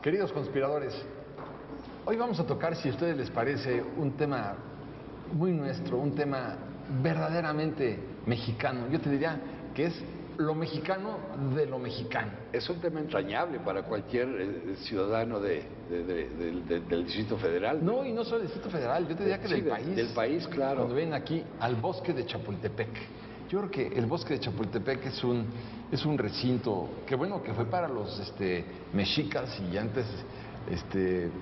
Queridos conspiradores, hoy vamos a tocar, si a ustedes les parece, un tema muy nuestro, un tema verdaderamente mexicano. Yo te diría que es lo mexicano de lo mexicano. Es un tema entrañable para cualquier ciudadano del Distrito Federal. No, y no solo del Distrito Federal, yo te diría que del país. Del país, claro. Cuando ven aquí al bosque de Chapultepec. Yo creo que el bosque de Chapultepec es un recinto que, bueno, que fue para los mexicas y antes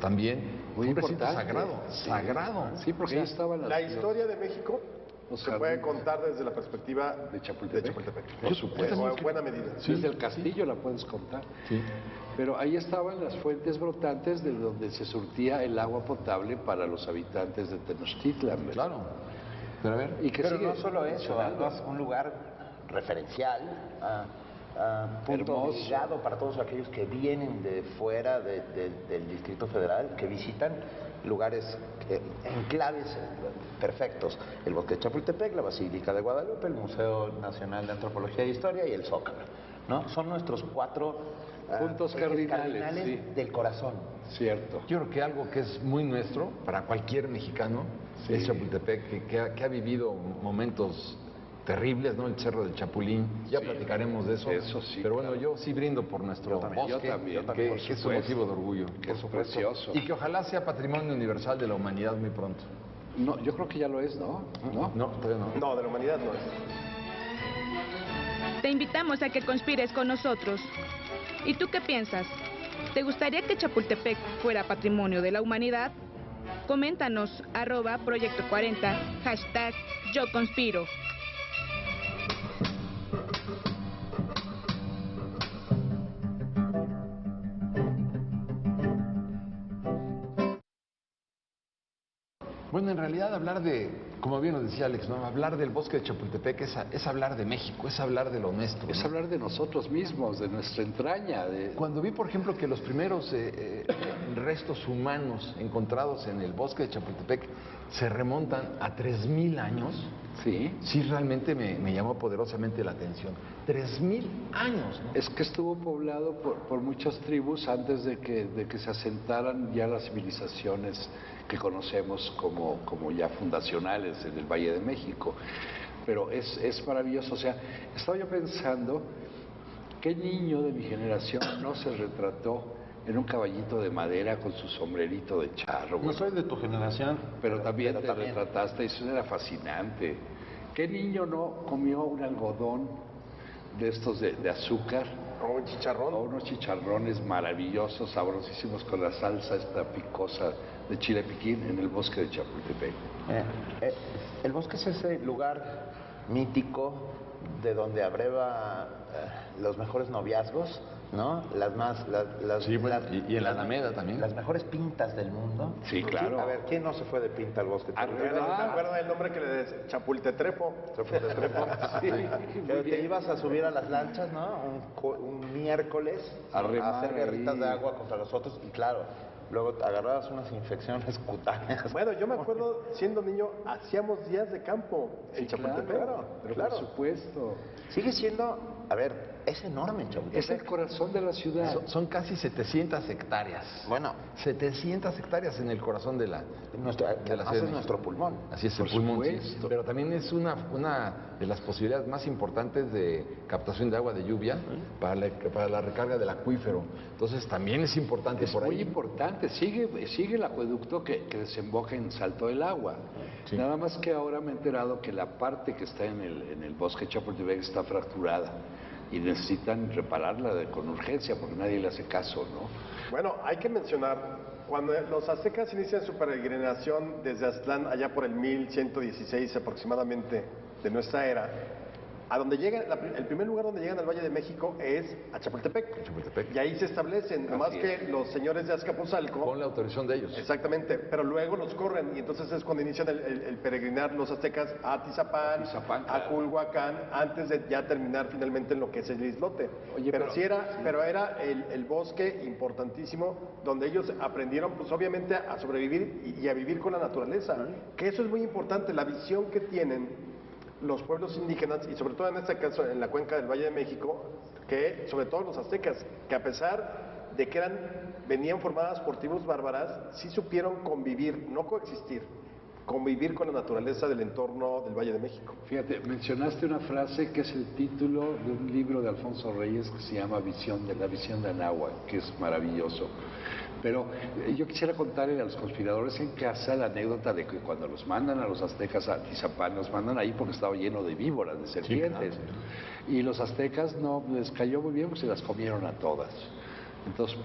también muy un recinto importante. sagrado. Sí, porque ahí estaban la historia de México se puede contar desde la perspectiva de Chapultepec. Por supuesto. O en buena medida. Sí, desde el castillo la puedes contar. Sí. Pero ahí estaban las fuentes brotantes de donde se surtía el agua potable para los habitantes de Tenochtitlan. Claro. Pero a ver, pero no solo eso, además un lugar referencial, punto obligado para todos aquellos que vienen de fuera del Distrito Federal, que visitan lugares enclaves perfectos: el Bosque de Chapultepec, la Basílica de Guadalupe, el Museo Nacional de Antropología e Historia y el Zócalo, ¿no? Son nuestros 4 puntos cardinales sí. Del corazón. Cierto. Yo creo que algo que es muy nuestro para cualquier mexicano es Chapultepec, que ha vivido momentos terribles, ¿no? El Cerro del Chapulín, ya platicaremos de eso. Eso sí. Pero bueno, yo sí brindo por nuestro bosque, que es un motivo de orgullo. Que es precioso. Y que ojalá sea patrimonio universal de la humanidad muy pronto. No, yo creo que ya lo es, ¿no? No, todavía no. No, de la humanidad no es. Te invitamos a que conspires con nosotros. ¿Y tú qué piensas? ¿Te gustaría que Chapultepec fuera patrimonio de la humanidad? Coméntanos, @Proyecto 40, #Yo Conspiro. Bueno, en realidad hablar de, como bien nos decía Alex, ¿no? Hablar del bosque de Chapultepec es hablar de México, es hablar de lo nuestro. Es hablar de nosotros mismos, de nuestra entraña. Cuando vi, por ejemplo, que los primeros restos humanos encontrados en el bosque de Chapultepec se remontan a 3000 años, sí realmente me llamó poderosamente la atención. 3000 años, ¿no? Es que estuvo poblado por muchas tribus antes de que se asentaran ya las civilizaciones que conocemos como ya fundacionales en el Valle de México. Pero es maravilloso. O sea, estaba yo pensando, ¿qué niño de mi generación no se retrató en un caballito de madera con su sombrerito de charro? No soy de tu generación. Pero también te retrataste, eso era fascinante. ¿Qué niño no comió un algodón de estos de azúcar? O un chicharrón. O unos chicharrones maravillosos, sabrosísimos, con la salsa esta picosa de chile piquín en el bosque de Chapultepec. El bosque es ese lugar mítico de donde abreva los mejores noviazgos, ¿no? Y en la Alameda también. Las mejores pintas del mundo. Sí, claro. A ver, ¿quién no se fue de pinta al bosque? Me acuerdo del nombre que le des, Chapultetrepo. Sí. Que te ibas a subir a las lanchas, ¿no? Un miércoles a hacer guerritas de agua contra los otros, y claro, luego agarrabas unas infecciones cutáneas. Bueno, yo me acuerdo, siendo niño, hacíamos días de campo en Chapultepec. Claro. Por supuesto. Sigue siendo, a ver, es enorme Chapultepec. Es el corazón de la ciudad. Son casi 700 hectáreas. Bueno, 700 hectáreas en el corazón de la ciudad. es nuestro pulmón. Así es, el pulmón, sí. Pero también es una de las posibilidades más importantes de captación de agua de lluvia para la recarga del acuífero. Entonces también es importante por ahí. Muy importante. Sigue el acueducto que desemboca en Salto del Agua. Sí. Nada más que ahora me he enterado que la parte que está en el bosque de Chapultepec está fracturada y necesitan repararla con urgencia porque nadie le hace caso, ¿no? Bueno, hay que mencionar, cuando los aztecas inician su peregrinación desde Aztlán, allá por el 1116 aproximadamente de nuestra era, a donde llegan, el primer lugar donde llegan al Valle de México es a Chapultepec. Y ahí se establecen, nomás que los señores de Azcapotzalco, con la autorización de ellos. Exactamente, pero luego los corren y entonces es cuando inician el peregrinar los aztecas a Tizapán, a Culhuacán, antes de ya terminar finalmente en lo que es el islote. Oye, pero era el bosque importantísimo donde ellos aprendieron, pues obviamente, a sobrevivir y a vivir con la naturaleza. Que eso es muy importante, la visión que tienen los pueblos indígenas, y sobre todo en este caso en la cuenca del Valle de México, que sobre todo los aztecas, que a pesar de que venían formadas por tribus bárbaras, sí supieron convivir, no coexistir, convivir con la naturaleza del entorno del Valle de México. Fíjate, mencionaste una frase que es el título de un libro de Alfonso Reyes que se llama La visión de Anáhuac, que es maravilloso. Pero yo quisiera contarle a los conspiradores en casa la anécdota de que cuando los mandan a los aztecas a Atizapán, los mandan ahí porque estaba lleno de víboras, de serpientes. Sí, claro. Y los aztecas no les cayó muy bien, pues se las comieron a todas. Entonces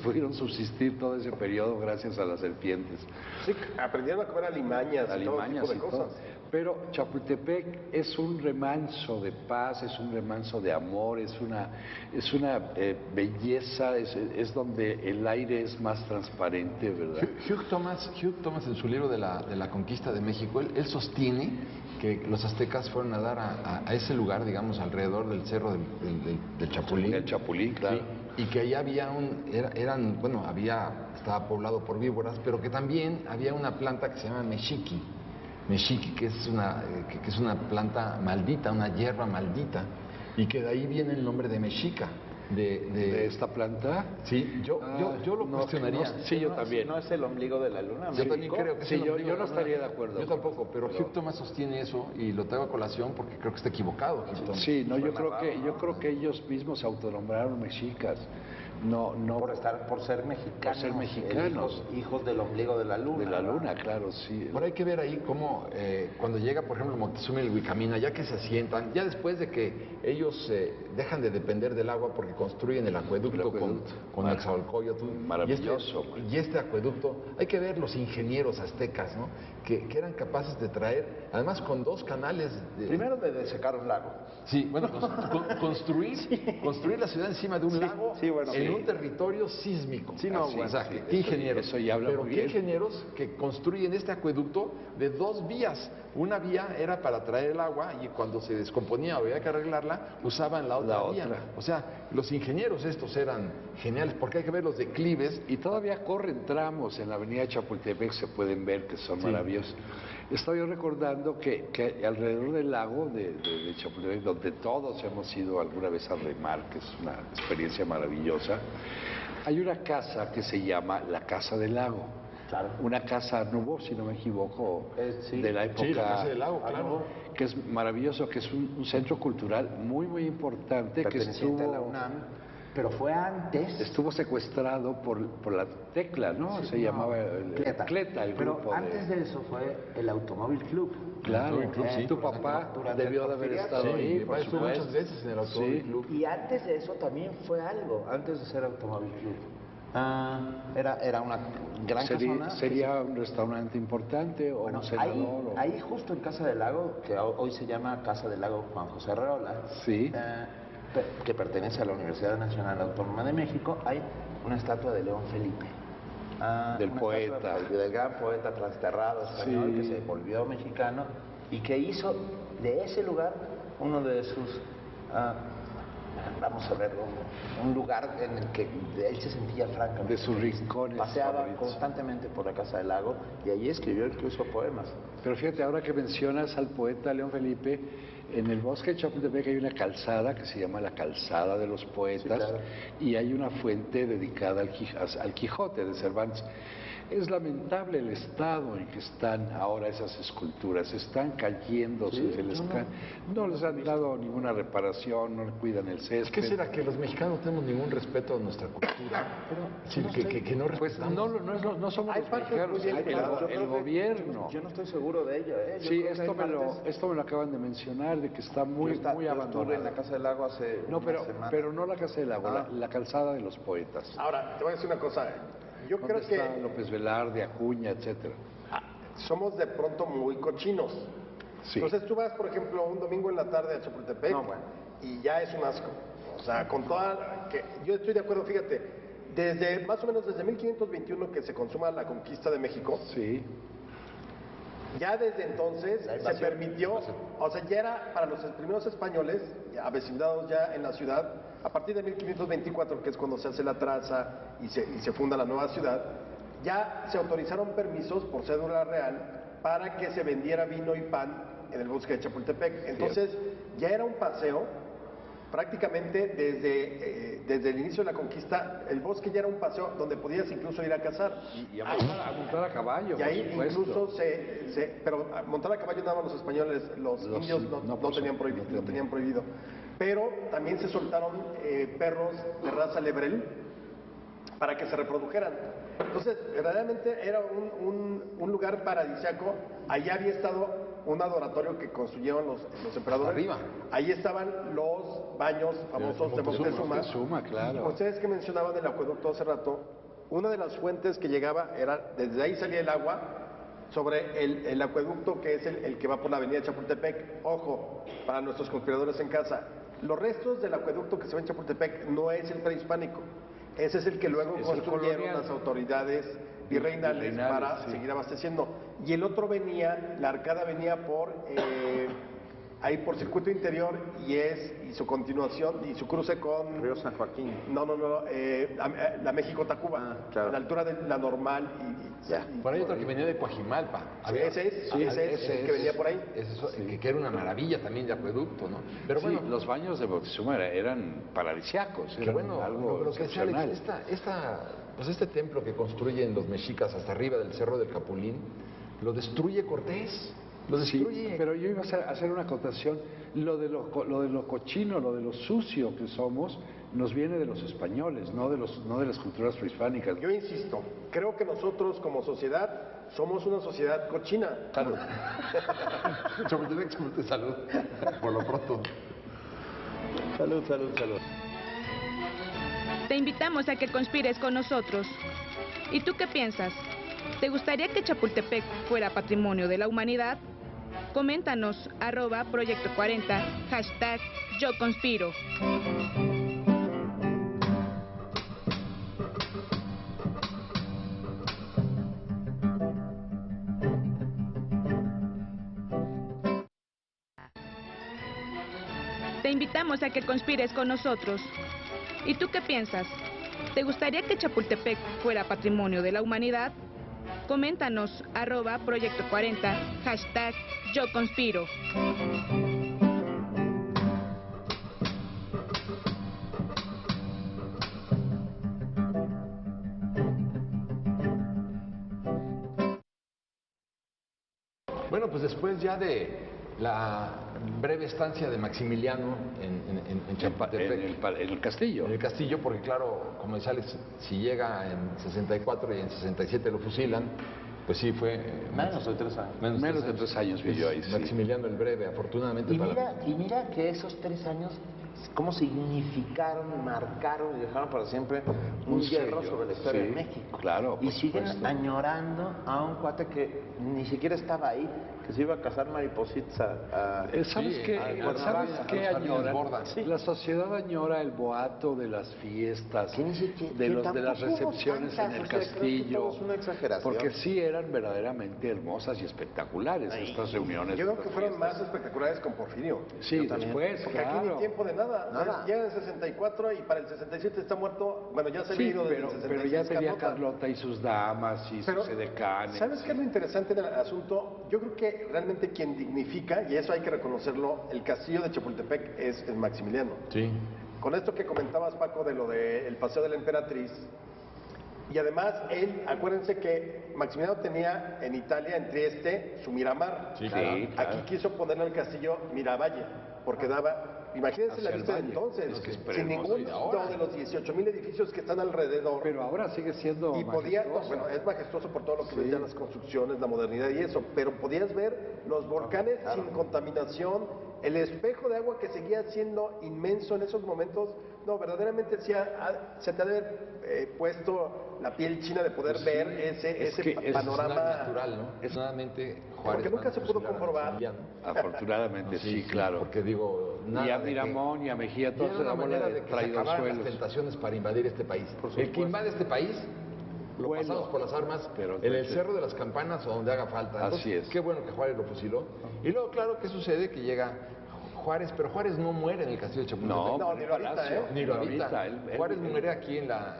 pudieron subsistir todo ese periodo gracias a las serpientes. Sí, aprendieron a comer alimañas y todo tipo de cosas. Pero Chapultepec es un remanso de paz, es un remanso de amor, es una belleza, es donde el aire es más transparente, ¿verdad? Hugh Thomas en su libro de la conquista de México, él sostiene que los aztecas fueron a dar a ese lugar, digamos, alrededor del cerro del Chapulín. El Chapulín, claro. Sí, y que allá había estaba poblado por víboras, pero que también había una planta que se llama mexiqui, que es una planta maldita, una hierba maldita, y que de ahí viene el nombre de mexica. ¿De esta planta? Sí, yo lo cuestionaría. Sí, yo también. ¿No es el ombligo de la luna? Yo también creo que sí, yo no estaría de acuerdo. Yo tampoco, pero Hugh Thomas sostiene eso y lo traigo a colación porque creo que está equivocado. Sí, no, yo creo que ellos mismos se autonombraron mexicas. No, por ser mexicanos. Por ser mexicanos. Hijos del ombligo de la luna. De la luna, claro, sí. Pero hay que ver ahí cómo cuando llega, por ejemplo, Moctezuma y el Huicamina, ya que se asientan, ya después de que ellos dejan de depender del agua porque construyen el acueducto con Nezahualcóyotl. Maravilloso. Y este acueducto, hay que ver los ingenieros aztecas, ¿no? Que eran capaces de traer, además con 2 canales. Primero de desecar un lago. Sí, bueno, construir la ciudad encima de un lago en un territorio sísmico. Sí, no, o sea, ¿qué ingenieros? Eso ya habla muy bien. Ingenieros que construyen este acueducto de 2 vías. Una vía era para traer el agua y cuando se descomponía o había que arreglarla, usaban la otra vía. O sea, los ingenieros estos eran geniales porque hay que ver los declives. Y todavía corren tramos en la avenida Chapultepec, se pueden ver que son maravillosos. Estaba yo recordando que alrededor del lago de Chapultepec, donde todos hemos ido alguna vez a remar, que es una experiencia maravillosa, hay una casa que se llama la Casa del Lago. Claro. Una casa nubo, si no me equivoco, de la época. Sí, la Casa del Lago, claro. Que es maravilloso, que es un centro cultural muy, muy importante. Perteneciente a la UNAM. Pero fue antes. Estuvo secuestrado por la Tecla, ¿no? Se llamaba Cleta, el grupo. Pero antes de eso fue el Automóvil Club. Claro, sí. Tu papá debió de haber estado ahí. Mi estuvo muchas veces en el Automóvil Club. Y antes de eso también fue algo, antes de ser Automóvil Club. Era una gran casona. ¿Sería un restaurante importante o un senador? Ahí justo en Casa del Lago, que hoy se llama Casa del Lago Juan José Arreola, sí. Que pertenece a la Universidad Nacional Autónoma de México, hay una estatua de León Felipe. Del poeta. Del gran poeta transterrado español, que se volvió mexicano y que hizo de ese lugar uno de sus... vamos a ver, un lugar en el que él se sentía francamente. De sus rincones. Paseaba constantemente por la Casa del Lago y allí escribió incluso poemas. Pero fíjate, ahora que mencionas al poeta León Felipe, en el bosque de Chapultepec hay una calzada que se llama la Calzada de los Poetas, sí, claro. Y hay una fuente dedicada al Quijote de Cervantes. Es lamentable el estado en que están ahora esas esculturas, están cayendo, ¿sí? No les han dado ninguna reparación, no le cuidan el césped. ¿Qué será? Que los mexicanos no tenemos ningún respeto a nuestra cultura. Sí, que no respetamos. Pues no somos los mexicanos, el gobierno. Yo no estoy seguro de ello. Sí, esto me lo acaban de mencionar, de que está muy abandonado. Estuve en la Casa del Lago hace pero no la Casa del Lago, la Calzada de los Poetas. Ahora, te voy a decir una cosa. Yo creo que está López Velarde, Acuña, etcétera. Somos de pronto muy cochinos. Sí. Entonces tú vas, por ejemplo, un domingo en la tarde a Chapultepec y ya es un asco. O sea, con toda... yo estoy de acuerdo, fíjate, más o menos desde 1521 que se consuma la conquista de México. Sí. Ya desde entonces se permitió, o sea, ya era para los primeros españoles, avecindados ya en la ciudad, a partir de 1524, que es cuando se hace la traza y se funda la nueva ciudad, ya se autorizaron permisos por cédula real para que se vendiera vino y pan en el bosque de Chapultepec. Entonces, ya era un paseo Prácticamente desde el inicio de la conquista, el bosque ya era un paseo donde podías incluso ir a cazar. Y a montar a caballo, y ahí incluso pero a montar a caballo nada más los españoles, los indios no tenían prohibido. Pero también se soltaron perros de raza lebrel para que se reprodujeran. Entonces, verdaderamente era un lugar paradisíaco. Allá había estado un adoratorio que construyeron los emperadores. Arriba. Ahí estaban los baños famosos de Moctezuma. Claro. Y ustedes que mencionaban el acueducto hace rato, una de las fuentes que llegaba era, desde ahí salía el agua, sobre el acueducto que es el que va por la avenida Chapultepec. Ojo, para nuestros conspiradores en casa, los restos del acueducto que se ve en Chapultepec no es el prehispánico. Ese es el que luego construyeron las autoridades virreinales para seguir abasteciendo. Y el otro venía, la arcada venía por ahí por circuito interior y su continuación y su cruce con Río San Joaquín. La México-Tacuba, claro. a la altura de la normal Por ahí otro que venía de Coajimalpa. Ese es el que venía por ahí. Que era una maravilla también de acueducto, ¿no? Pero bueno, los baños de Moctezuma eran paradisíacos. Pero bueno, lo que sea, Alex, este templo que construyen los mexicas hasta arriba del Cerro del Capulín, lo destruye Cortés. Lo destruye. Sí, pero yo iba a hacer una acotación. Lo de lo cochino, lo de lo sucio que somos, nos viene de los españoles, no de las culturas prehispánicas. Yo insisto, creo que nosotros como sociedad somos una sociedad cochina. Salud. Salud. Por lo pronto. Salud. Te invitamos a que conspires con nosotros. ¿Y tú qué piensas? ¿Te gustaría que Chapultepec fuera patrimonio de la humanidad? Coméntanos @Proyecto 40, #YoConspiro. Te invitamos a que conspires con nosotros. ¿Y tú qué piensas? ¿Te gustaría que Chapultepec fuera patrimonio de la humanidad? Coméntanos @Proyecto 40, #YoConspiro. Bueno, pues después ya de la breve estancia de Maximiliano en Chapultepec. En el castillo. En el castillo, porque claro, como dice Alex, si llega en 64 y en 67 lo fusilan, pues sí fue... Menos de 3 años. Menos de 3 años vivió ahí. Maximiliano el Breve, afortunadamente. Y mira que esos 3 años, cómo significaron, marcaron y dejaron para siempre un hierro sobre la historia de México. Claro. Y siguen añorando a un cuate que ni siquiera estaba ahí, que se iba a casar maripositas ¿Sabes qué añora? Sí. La sociedad añora el boato de las fiestas, de las recepciones en el castillo. Es una exageración. Porque sí eran verdaderamente hermosas y espectaculares estas reuniones. Yo creo que fueron más espectaculares con Porfirio. Sí, después, porque aquí ni tiempo de nada. Llega en 64 y para el 67 está muerto. Bueno, ya se había ido del 66. Pero ya tenía Carlota y sus damas y sus edecanes. ¿Sabes qué es lo interesante del asunto? Yo creo que realmente quien dignifica, y eso hay que reconocerlo, el castillo de Chapultepec es el Maximiliano. Sí. Con esto que comentabas, Paco, de lo del Paseo de la Emperatriz, y además él, acuérdense que Maximiliano tenía en Italia, en Trieste, su Miramar. Sí, claro. Aquí quiso ponerle al castillo Miravalle, porque daba... Imagínense la vista de entonces, sin ningún de los 18,000 edificios que están alrededor. Pero ahora sigue siendo bueno, es majestuoso por todo lo que decían las construcciones, la modernidad y eso, pero podías ver los volcanes sin contaminación, el espejo de agua que seguía siendo inmenso en esos momentos. No, verdaderamente se te ha de haber puesto la piel china de poder ver ese panorama natural, ¿no? Es nuevamente Juárez. Porque nunca se pudo comprobar. Afortunadamente, sí, claro. Porque digo, nada y a Miramón y a Mejía, toda la manera de que se acabaran las suelos. tentaciones para invadir este país. El que invade este país, lo pasamos por las armas en el Cerro de las Campanas o donde haga falta. Entonces, así es. Qué bueno que Juárez lo fusiló. Y luego, claro, ¿qué sucede? Que llega Juárez, pero Juárez no muere en el castillo de Chapultepec. No, ni lo habita, ¿eh? Ni lo habita. Juárez muere aquí en la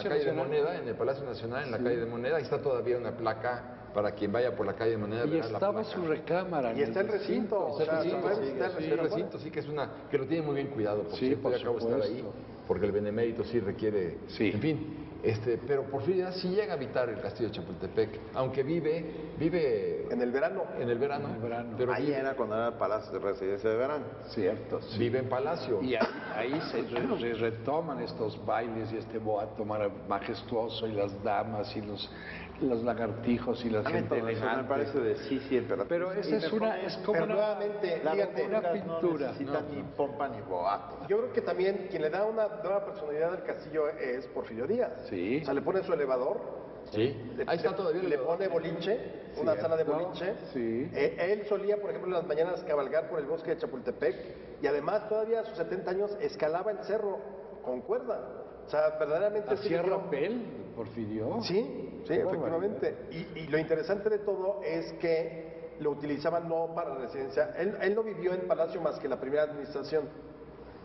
calle de Moneda, en el Palacio Nacional, en la calle de Moneda. Ahí está todavía una placa para quien vaya por la calle de Moneda. Y estaba su recámara. Y está el recinto. Está el recinto, sí, que lo tiene muy bien cuidado. Por cierto, ya acabo de estar ahí, porque el benemérito sí requiere, en fin. Pero Porfirio Díaz sí llega a habitar el castillo de Chapultepec, aunque vive en el verano. En el verano. Pero ahí era cuando era el Palacio de Residencia de Verano. Cierto. Sí. Vive en Palacio. Y ahí se retoman estos bailes y este boato majestuoso y las damas y los lagartijos y la gente elegante. Me parece de pero esa es como nuevamente, una pintura. No necesita ni pompa ni boato. Yo creo que también quien le da una nueva personalidad al castillo es Porfirio Díaz. Sí. O sea, le pone su elevador. Sí. Ahí está todavía. Le pone boliche, una sala de boliche. Sí. Él solía, por ejemplo, en las mañanas cabalgar por el bosque de Chapultepec y además todavía a sus 70 años escalaba el cerro con cuerda. O sea, verdaderamente... ¿Hacía rappel, Porfirio? Sí, efectivamente. Y lo interesante de todo es que lo utilizaban no para residencia. Él no vivió en Palacio más que la primera administración.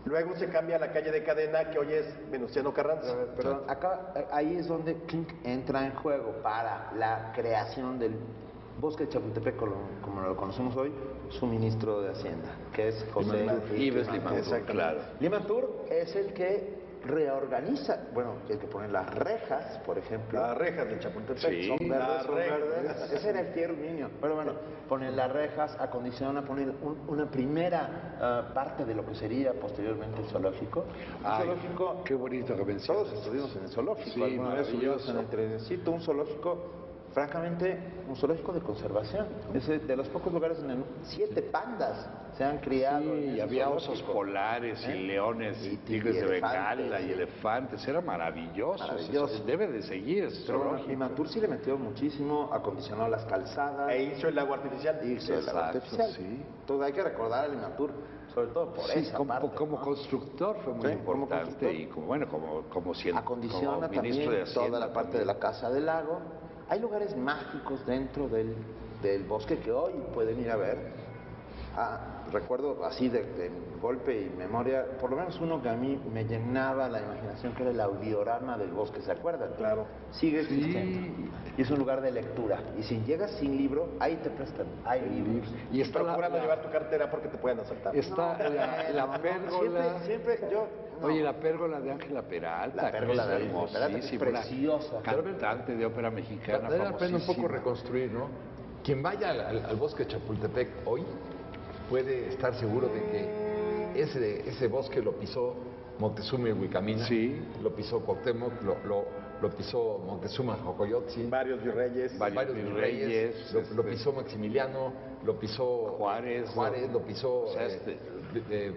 Luego se cambia a la calle de Cadena, que hoy es Venustiano Carranza. Perdón, ahí es donde Klink entra en juego para la creación del bosque de Chapultepec, como lo conocemos hoy, su ministro de Hacienda, que es José Ives Limantur, claro. Limantur es el que reorganiza, el que pone las rejas, por ejemplo. Las rejas de Chapultepec son verdes. Ese era el tierno niño. Pero ponen las rejas, acondiciona, ponen una primera parte de lo que sería posteriormente el zoológico. Zoológico, qué bonito que mencionas. Todos estuvimos en el zoológico, sí, alguna vez estuvimos en el trenecito, un zoológico, francamente, un zoológico de conservación. Es de los pocos lugares en el mundo. 7 pandas se han criado. Sí, y había osos polares y leones y tigres de Bengala y elefantes. Era maravilloso. Debe de seguir ese zoológico. Y Limantur sí le metió muchísimo, acondicionó las calzadas. E hizo el agua artificial. Sí. Entonces hay que recordar a Limantur, sobre todo por esa parte. Como constructor fue muy importante y como acondiciona como ministro también de toda la parte de la Casa del Lago. Hay lugares mágicos dentro del bosque que hoy pueden ir a ver. Recuerdo así de golpe y memoria, por lo menos uno que a mí me llenaba la imaginación, que era el audiorama del bosque, ¿se acuerdan? Claro. Sigue existiendo. Y es un lugar de lectura. Y si llegas sin libro, ahí te prestan. Hay libros. Y procura no llevar tu cartera porque te pueden asaltar. Está la pérgola. Siempre yo... Oye, la pérgola de Ángela Peralta. La pérgola de Ángela Peralta es preciosa. Cantante de ópera mexicana. Vale la pena un poco reconstruir, ¿no? Quien vaya al bosque de Chapultepec hoy puede estar seguro de que ese bosque lo pisó Moctezuma y Huicamina, lo pisó Cuauhtémoc, lo pisó Moctezuma Xocoyotzin, varios virreyes, lo pisó Maximiliano, lo pisó Juárez, lo pisó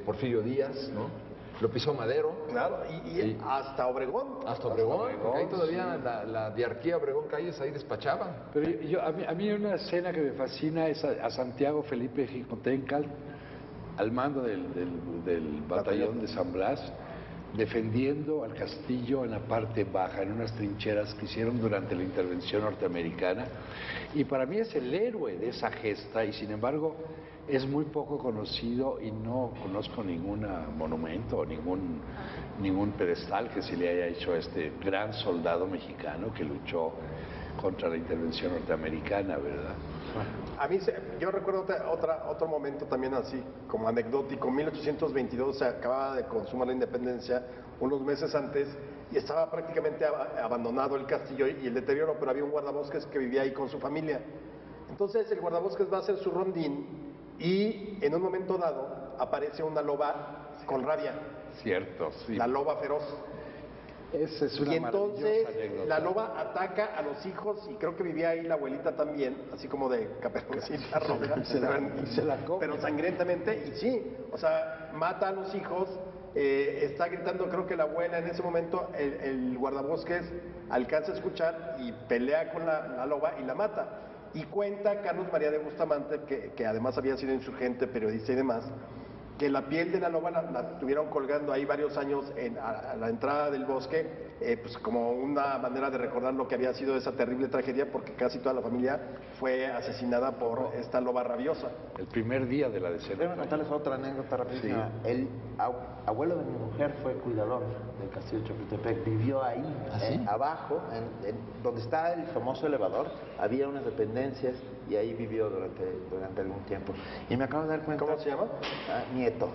Porfirio Díaz, ¿no? Lo pisó Madero. Claro, y hasta Obregón. Hasta Obregón, porque ahí todavía la diarquía Obregón-Calles ahí despachaban. Pero a mí una escena que me fascina es a Santiago Felipe Jicotencal, al mando del batallón de San Blas, defendiendo al castillo en la parte baja, en unas trincheras que hicieron durante la intervención norteamericana. Y para mí es el héroe de esa gesta, y sin embargo es muy poco conocido y no conozco ningún monumento o ningún pedestal que se le haya hecho a este gran soldado mexicano que luchó contra la intervención norteamericana, ¿verdad? A mí, yo recuerdo otro momento también así, como anecdótico. 1822 se acababa de consumar la independencia, unos meses antes, y estaba prácticamente abandonado el castillo y el deterioro, pero había un guardabosques que vivía ahí con su familia. Entonces el guardabosques va a hacer su rondín y en un momento dado aparece una loba con rabia. Cierto, sí. La loba feroz. Esa es una y entonces anécdota. La loba ataca a los hijos y creo que vivía ahí la abuelita también, así como de Caperucita Roja, y se la come. pero sangrientamente, y sí, o sea, mata a los hijos, está gritando, creo que la abuela en ese momento, el guardabosques alcanza a escuchar y pelea con la loba y la mata. Y cuenta Carlos María de Bustamante, que además había sido insurgente, periodista y demás, que la piel de la loba la tuvieron colgando ahí varios años a la entrada del bosque, pues como una manera de recordar lo que había sido esa terrible tragedia, porque casi toda la familia fue asesinada por esta loba rabiosa. El primer día de la decena. Quiero contarles otra anécdota rapidísima. Sí. El abuelo de mi mujer fue cuidador del castillo de Chapultepec, vivió ahí, abajo, donde está el famoso elevador, había unas dependencias y ahí vivió durante algún tiempo. Y me acabo de dar cuenta... ¿Cómo se llama? Nieto.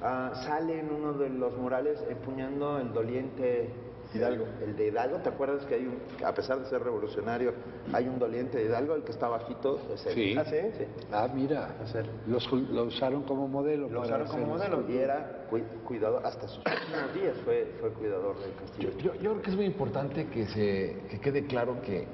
Sale en uno de los murales empuñando el doliente Hidalgo. El de Hidalgo, ¿te acuerdas que a pesar de ser revolucionario, hay un doliente de Hidalgo, el que está bajito? Es él. Sí. ¿Ah, sí? Sí. Ah, mira, lo usaron como modelo. Lo usaron como modelo y era cuidador, hasta sus últimos días fue cuidador del castillo. Yo creo que es muy importante que quede claro que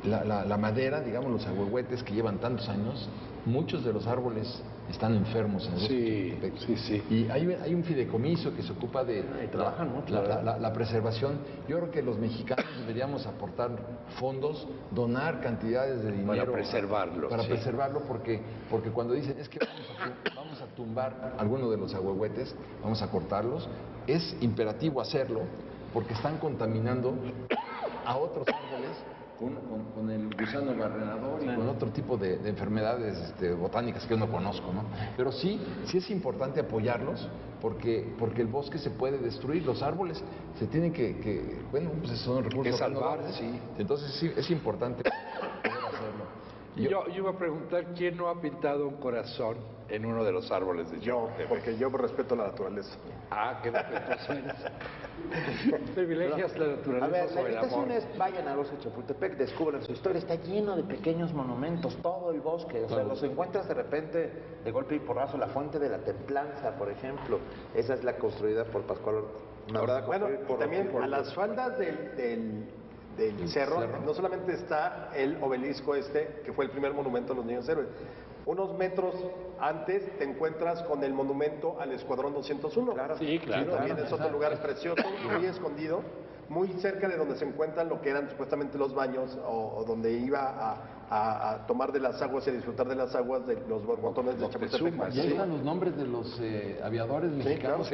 la madera, digamos los ahuehuetes que llevan tantos años, muchos de los árboles están enfermos en el bosque de Chapultepec. Sí. Y hay un fideicomiso que se ocupa de la preservación. Yo creo que los mexicanos deberíamos aportar fondos, donar cantidades de dinero para preservarlo. Preservarlo, porque cuando dicen es que vamos a tumbar alguno de los ahuehuetes, vamos a cortarlos, es imperativo hacerlo porque están contaminando a otros árboles con el gusano barrenador y con otro tipo de enfermedades botánicas que yo no conozco, ¿no? Pero sí es importante apoyarlos porque el bosque se puede destruir, los árboles se tienen bueno, pues son recursos renovables, sí. Entonces sí es importante poder hacerlo. Yo iba a preguntar quién no ha pintado un corazón en uno de los árboles de Chapultepec. Porque yo respeto la naturaleza. Ah, qué respetuoso eres. Privilegias la naturaleza. A ver, sobre la invitación es, vayan al bosque de Chapultepec, descubran su historia, está lleno de pequeños monumentos, todo el bosque, o sea, los encuentras de repente, de golpe y porrazo, la fuente de la Templanza, por ejemplo, esa es la construida por Pascual Ortiz. Bueno, y también a las faldas del cerro, no solamente está el obelisco que fue el primer monumento a los niños héroes. Unos metros antes te encuentras con el monumento al Escuadrón 201. Claro. Sí, claro. También es otro lugar precioso, muy escondido, muy cerca de donde se encuentran lo que eran supuestamente los baños o donde iba a tomar de las aguas y a disfrutar de las aguas de los borbotones de Chapultepec. Y ahí están los nombres de los aviadores mexicanos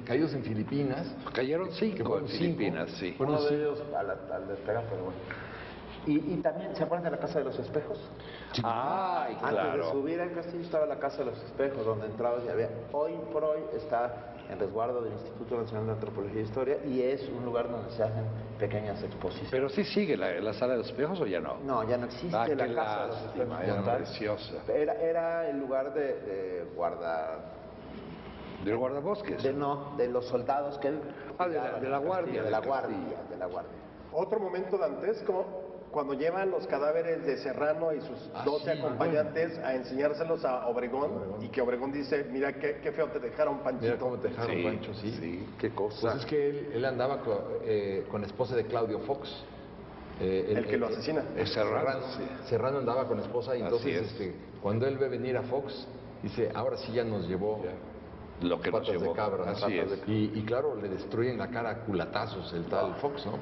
caídos en Filipinas. Cayeron 5 en Filipinas, sí. Uno de ellos al despegar, pero bueno. Y también, ¿se acuerdan de la Casa de los Espejos? Sí. Claro. Antes de subir al castillo estaba la Casa de los Espejos, donde entrabas y había. Hoy por hoy está en resguardo del Instituto Nacional de Antropología e Historia y es un lugar donde se hacen pequeñas exposiciones. ¿Pero sí sigue la Sala de los Espejos o ya no? No, ya no existe la Casa de los Espejos. Era preciosa. Era el lugar de ¿Del guardabosques? De los soldados que... de la guardia. De la guardia. Otro momento dantesco, cuando llevan los cadáveres de Serrano y sus 12 acompañantes a enseñárselos a Obregón, y que Obregón dice, mira qué feo te dejaron, Panchito. Mira cómo te dejaron, Pancho, sí. Qué cosa. Pues es que él andaba con la esposa de Claudio Fox. El que lo asesina. Serrano andaba con la esposa y entonces cuando él ve venir a Fox, dice, ahora sí ya nos llevó... Lo que patas nos llevó. De cabra. Así es. Y claro, le destruyen la cara a culatazos el tal Fox, ¿no?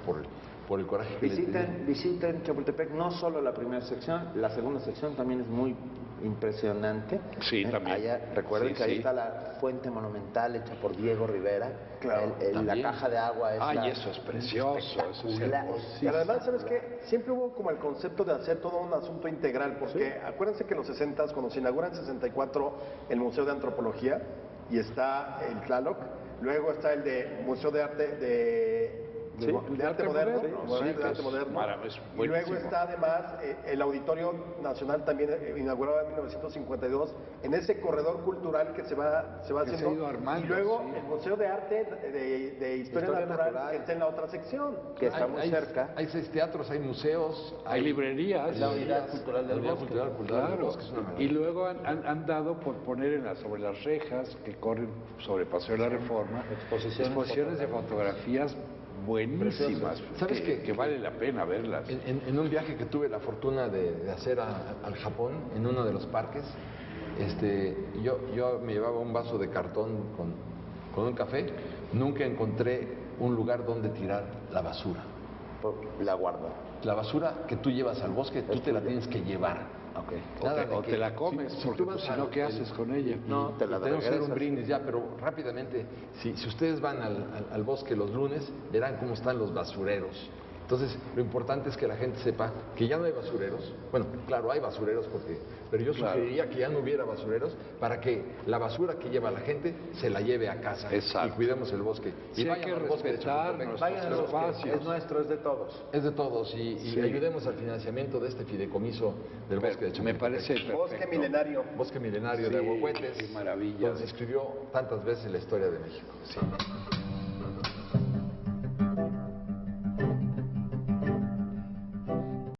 Por el coraje que le tiene. Visiten Chapultepec, no solo la primera sección, la segunda sección también es muy impresionante. Sí, también. Recuerden que ahí está la fuente monumental hecha por Diego Rivera. Claro. La caja de agua es eso es precioso. Eso es Pero además, ¿sabes qué? Siempre hubo como el concepto de hacer todo un asunto integral, porque acuérdense que en los 60s, cuando se inaugura en 64 el Museo de Antropología, y está el Tlaloc, luego está el de Museo de Arte de arte moderno, y luego está además el Auditorio Nacional también inaugurado en 1952 en ese corredor cultural que se va haciendo, y luego el Museo de Arte de Historia Natural que está en la otra sección, que está muy cerca. Hay 6 teatros, hay museos, hay librerías, la Unidad Cultural del Bosque. Claro. Y luego han dado por poner sobre las rejas que corren sobre Paseo de la Reforma exposiciones de fotografías buenísimas, ¿sabes que vale la pena verlas? En un viaje que tuve la fortuna de hacer al Japón, en uno de los parques, yo me llevaba un vaso de cartón con un café, nunca encontré un lugar donde tirar la basura. la guarda. La basura que tú llevas al bosque, tú te la tienes que llevar. Okay. O te la comes, porque si no, ¿qué haces con ella? No, te la tenemos que hacer un brindis ya, pero rápidamente, si ustedes van al bosque los lunes, verán cómo están los basureros. Entonces, lo importante es que la gente sepa que ya no hay basureros. Bueno, claro, hay basureros, pero yo sugeriría que ya no hubiera basureros para que la basura que lleva la gente se la lleve a casa. Exacto. Y cuidemos el bosque. Sí, y hay que respetar nuestros espacios. Es nuestro, es de todos. Es de todos y ayudemos al financiamiento de este fideicomiso del bosque de Chapultepec. Me parece perfecto. Bosque milenario. Bosque milenario de Ahuehuetes. Qué maravilla. Donde se escribió tantas veces la historia de México. Sí.